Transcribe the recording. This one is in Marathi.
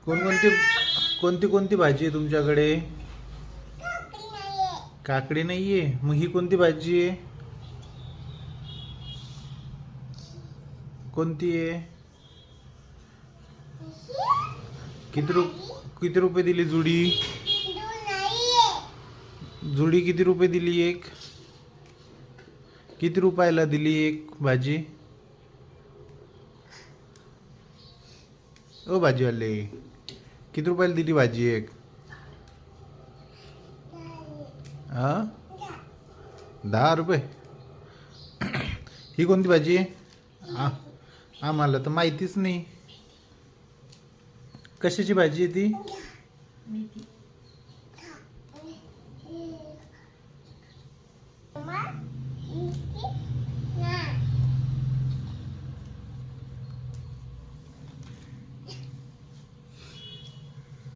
कोणकोणती कोणती कोणती भाजी आहे तुमच्याकडे? काकडी नाहीये, मग ही कोणती भाजी आहे? कोणती आहे? किती रुपये दिली जुडी? जुडी किती रुपये दिली एक? किती रुपयाला दिली एक भाजी? ओ भाजीवाले, किती रुपयाला दिली भाजी एक? हा, 10 रुपये. ही कोणती भाजी आहे? आम्हाला तर माहितीच नाही. कशाची भाजी आहे ती?